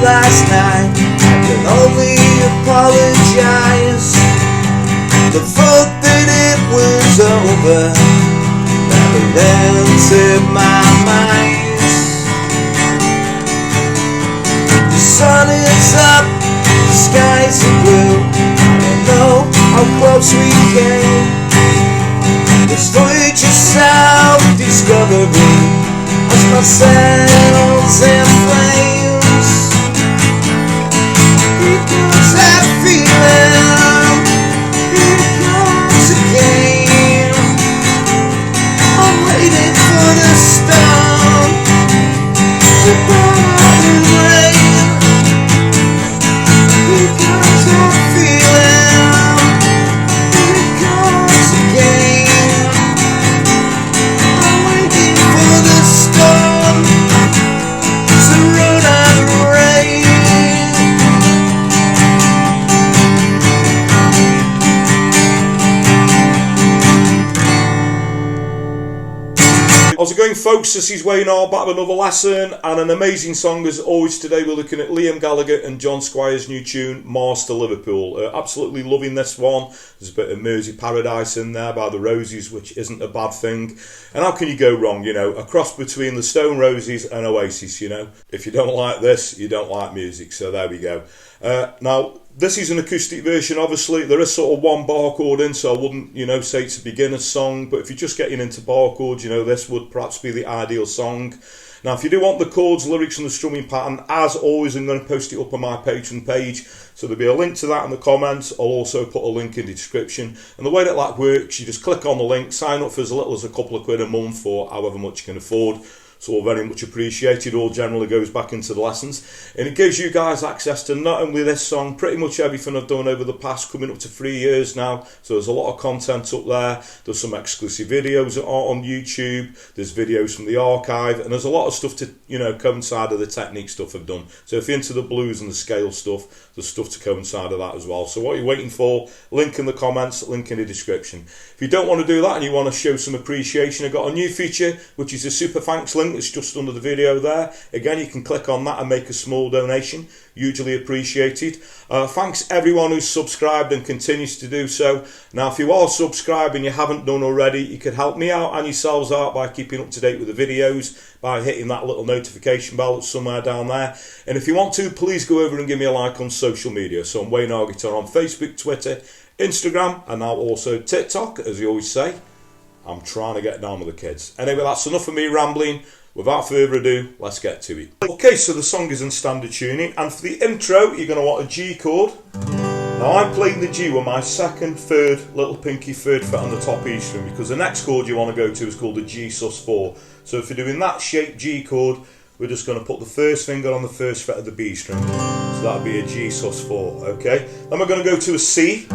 last night, I can only apologize. The thought that it was over never entered my mind. The sun is up, the skies are blue. I don't know how close we came. Destroyed your self-discovery as my sails in flames. Here comes that feeling, here it comes again. I'm waiting for the storm to burn out and rain. Here comes that feeling, here it comes again. I'm waiting for the storm to run and rain. How's it going, folks? This is Wayne Hall, back with another lesson and an amazing song as always. Today we're looking at Liam Gallagher and John Squire's new tune, Mars to Liverpool. Absolutely loving this one. There's a bit of Mersey Paradise in there by the Roses, which isn't a bad thing. And how can you go wrong, you know? A cross between the Stone Roses and Oasis, you know? If you don't like this, you don't like music. So there we go. Now, this is an acoustic version, obviously. There is sort of one bar chord in, so I wouldn't, you know, say it's a beginner's song. But if you're just getting into bar chords, you know, this would perhaps be the ideal song. Now, if you do want the chords, lyrics and the strumming pattern, as always, I'm going to post it up on my Patreon page. So there'll be a link to that in the comments. I'll also put a link in the description. And the way that works, you just click on the link, sign up for as little as a couple of quid a month or however much you can afford. It's all very much appreciated. All generally goes back into the lessons, and it gives you guys access to not only this song, pretty much everything I've done over the past, coming up to 3 years now. So there's a lot of content up there. There's some exclusive videos that are on YouTube. There's videos from the archive, and there's a lot of stuff to, you know, coincide with the technique stuff I've done. So if you're into the blues and the scale stuff, there's stuff to coincide with that as well. So what you're waiting for, link in the comments, link in the description. If you don't want to do that and you want to show some appreciation, I've got a new feature, which is a super thanks link. It's just under the video there. Again, you can click on that and make a small donation. Hugely appreciated. Thanks everyone who's subscribed and continues to do so. Now, if you are subscribed and you haven't done already, you could help me out and yourselves out by keeping up to date with the videos, by hitting that little notification bell that's somewhere down there. And if you want to, please go over and give me a like on social media. So I'm Wayne Hall Guitar on Facebook, Twitter, Instagram, and now also TikTok, as you always say. I'm trying to get down with the kids. Anyway, that's enough of me rambling. Without further ado, let's get to it. Okay, so the song is in standard tuning, and for the intro, you're going to want a G chord. Now, I'm playing the G with my second, third, little pinky third fret on the top E string, because the next chord you want to go to is called the G sus4. So if you're doing that shaped G chord, we're just going to put the first finger on the first fret of the B string. So that'll be a G sus4, okay? Then we're going to go to a C.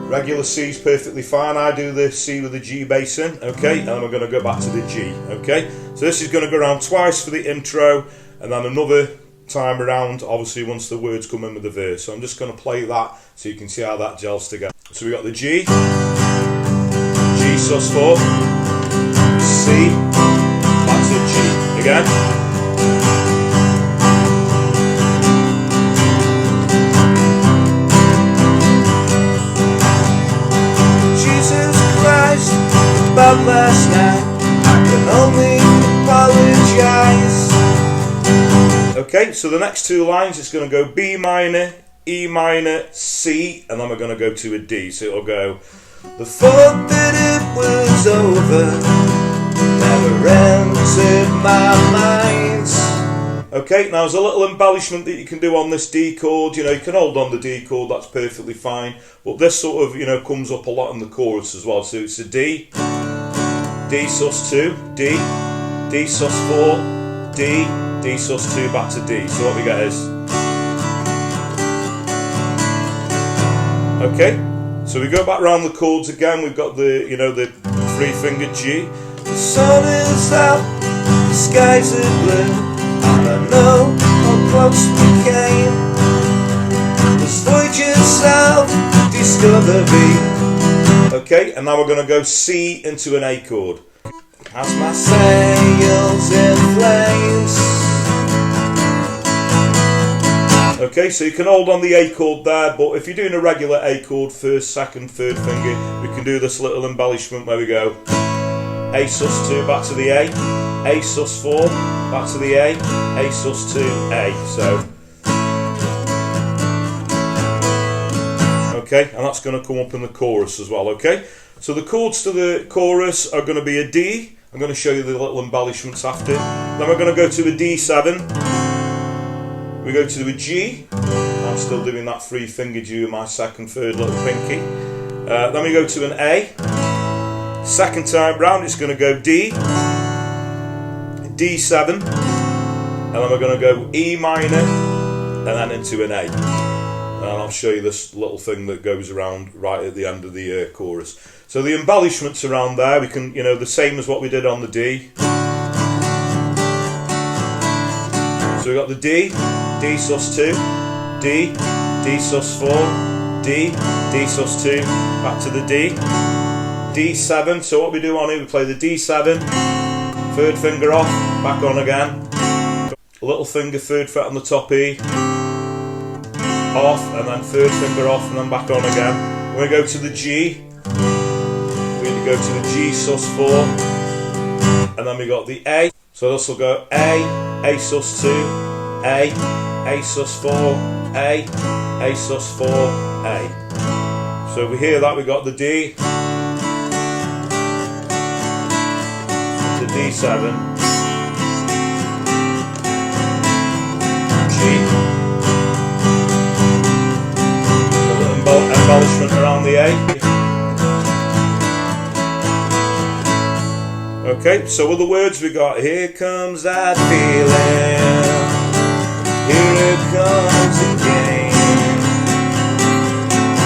Regular C is perfectly fine. I do the C with the G bass in, okay? And then we're going to go back to the G, okay? So this is going to go around twice for the intro, and then another time around, obviously, once the words come in with the verse. So I'm just going to play that so you can see how that gels together. So we got the G, G sus4, C, back to G again. About last night, I can only apologize. Okay, so the next two lines, it's going to go B minor, E minor, C, and then we're going to go to a D. So it'll go, the thought that it was over never entered my mind. Okay, now there's a little embellishment that you can do on this D chord. You know, you can hold on the D chord, that's perfectly fine. But this sort of, you know, comes up a lot in the chorus as well. So it's a D, D sus2, D, D sus4, D, D sus2, back to D. So what we get is, okay, so we go back round the chords again. We've got the, you know, the 3-finger G. The sun is out, the skies are blue. I don't know how close we came. Destroyed yourself, discovery. Okay, and now we're going to go C into an A chord. As my sails in flames. Okay, so you can hold on the A chord there, but if you're doing a regular A chord, first, second, third finger, we can do this little embellishment where we go A sus2 back to the A sus4 back to the A sus2 A. So okay, and that's going to come up in the chorus as well. Okay, so the chords to the chorus are going to be a D. I'm going to show you the little embellishments after. Then we're going to go to a D7. We go to a G. I'm still doing that 3-finger G with my second, third little pinky. Then we go to an A. Second time round, it's going to go D, D7, and then we're going to go E minor, and then into an A. And I'll show you this little thing that goes around right at the end of the chorus. So the embellishments around there, we can, you know, the same as what we did on the D. So we got the D, D sus2, D, D sus4, D, D sus2, back to the D, D7. So what we do on here, we play the D7, third finger off, back on again, a little finger, third fret on the top E, off, and then third finger off, and then back on again. When we go to the G, we go to the G sus4, and then we got the A. So this will go A sus2, A sus4, A sus4, A. So we hear that, we got the D, the D7, G, a little embellishment around the A. Okay, so with the words we got, here comes that feeling, here it comes again,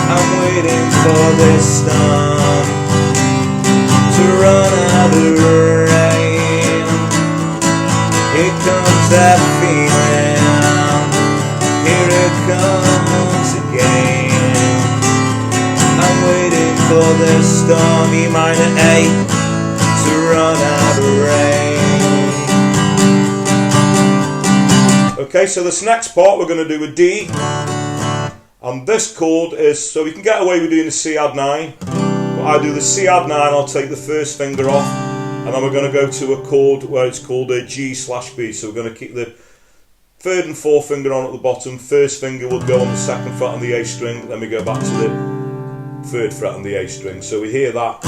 I'm waiting for this storm to run out of rain, here comes that feeling, here it comes again, I'm waiting for this storm, E minor A, to run out of rain. Okay, so this next part we're going to do a D, and this chord is, so we can get away with doing the C add 9, but I do the C add 9, I'll take the first finger off, and then we're going to go to a chord where it's called a G/B, so we're going to keep the third and fourth finger on at the bottom, first finger will go on the second fret on the A string, then we go back to the third fret on the A string, so we hear that.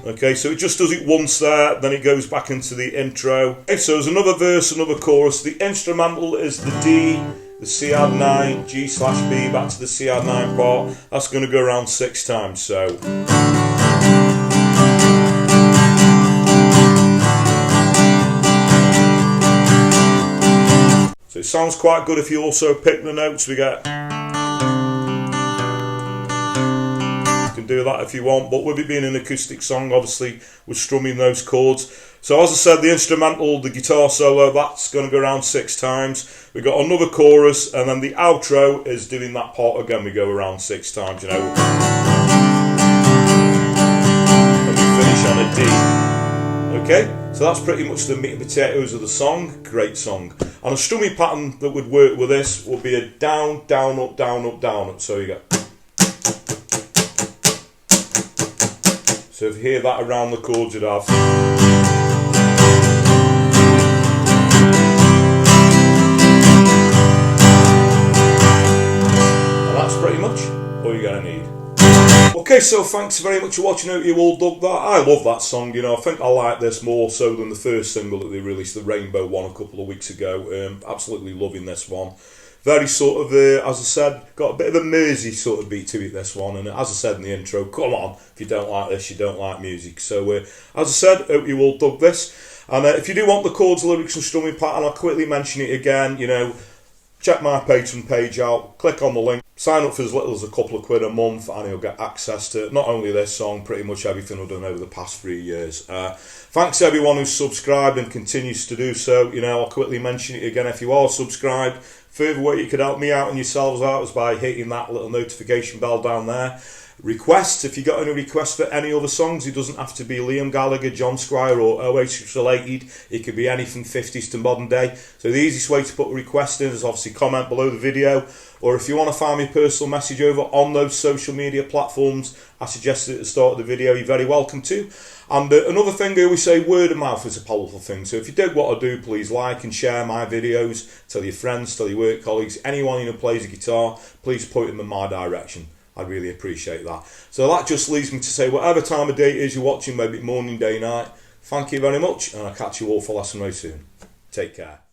Okay, so it just does it once there, then it goes back into the intro. Okay, so there's another verse, another chorus. The instrumental is the D, the C add 9, G/B, back to the C add 9 part. That's going to go around 6 times, so. So it sounds quite good if you also pick the notes we get. Do that if you want, but with it being an acoustic song, obviously we're strumming those chords. So as I said, the instrumental, the guitar solo, that's going to go around 6 times. We got another chorus, and then the outro is doing that part again. We go around 6 times, you know. And we finish on a D. Okay, so that's pretty much the meat and potatoes of the song. Great song. And a strumming pattern that would work with this would be a down, down, up, down, up, down, up. So you go. So if you hear that around the chords, you'd have. And that's pretty much all you're going to need. Okay, so thanks very much for watching. I hope you all dug that. I love that song, you know. I think I like this more so than the first single that they released, the Rainbow one, a couple of weeks ago. Absolutely loving this one. Very sort of, as I said, got a bit of a Mersey sort of beat to it, this one. And as I said in the intro, come on, if you don't like this, you don't like music. So, as I said, hope you all dug this. And if you do want the chords, lyrics and strumming pattern, I'll quickly mention it again. You know, check my Patreon page out, click on the link, sign up for as little as a couple of quid a month, and you'll get access to not only this song, pretty much everything I've done over the past 3 years. Thanks to everyone who's subscribed and continues to do so. You know, I'll quickly mention it again. If you are subscribed, further way you could help me out and yourselves out is by hitting that little notification bell down there. requests. If you got any requests for any other songs, it doesn't have to be Liam Gallagher, John Squire or Oasis related. It could be anything 50s to modern day. So the easiest way to put a request in is obviously comment below the video, or if you want to find me a personal message over on those social media platforms I suggested at the start of the video, you're very welcome to. And another thing I always say, word of mouth is a powerful thing. So if you dig what I do, please like and share my videos. Tell your friends, tell your work colleagues, anyone who plays a guitar, please point them in my direction. I'd really appreciate that. So that just leaves me to say, whatever time of day it is you're watching, maybe morning, day, night, thank you very much, and I'll catch you all for lesson very soon. Take care.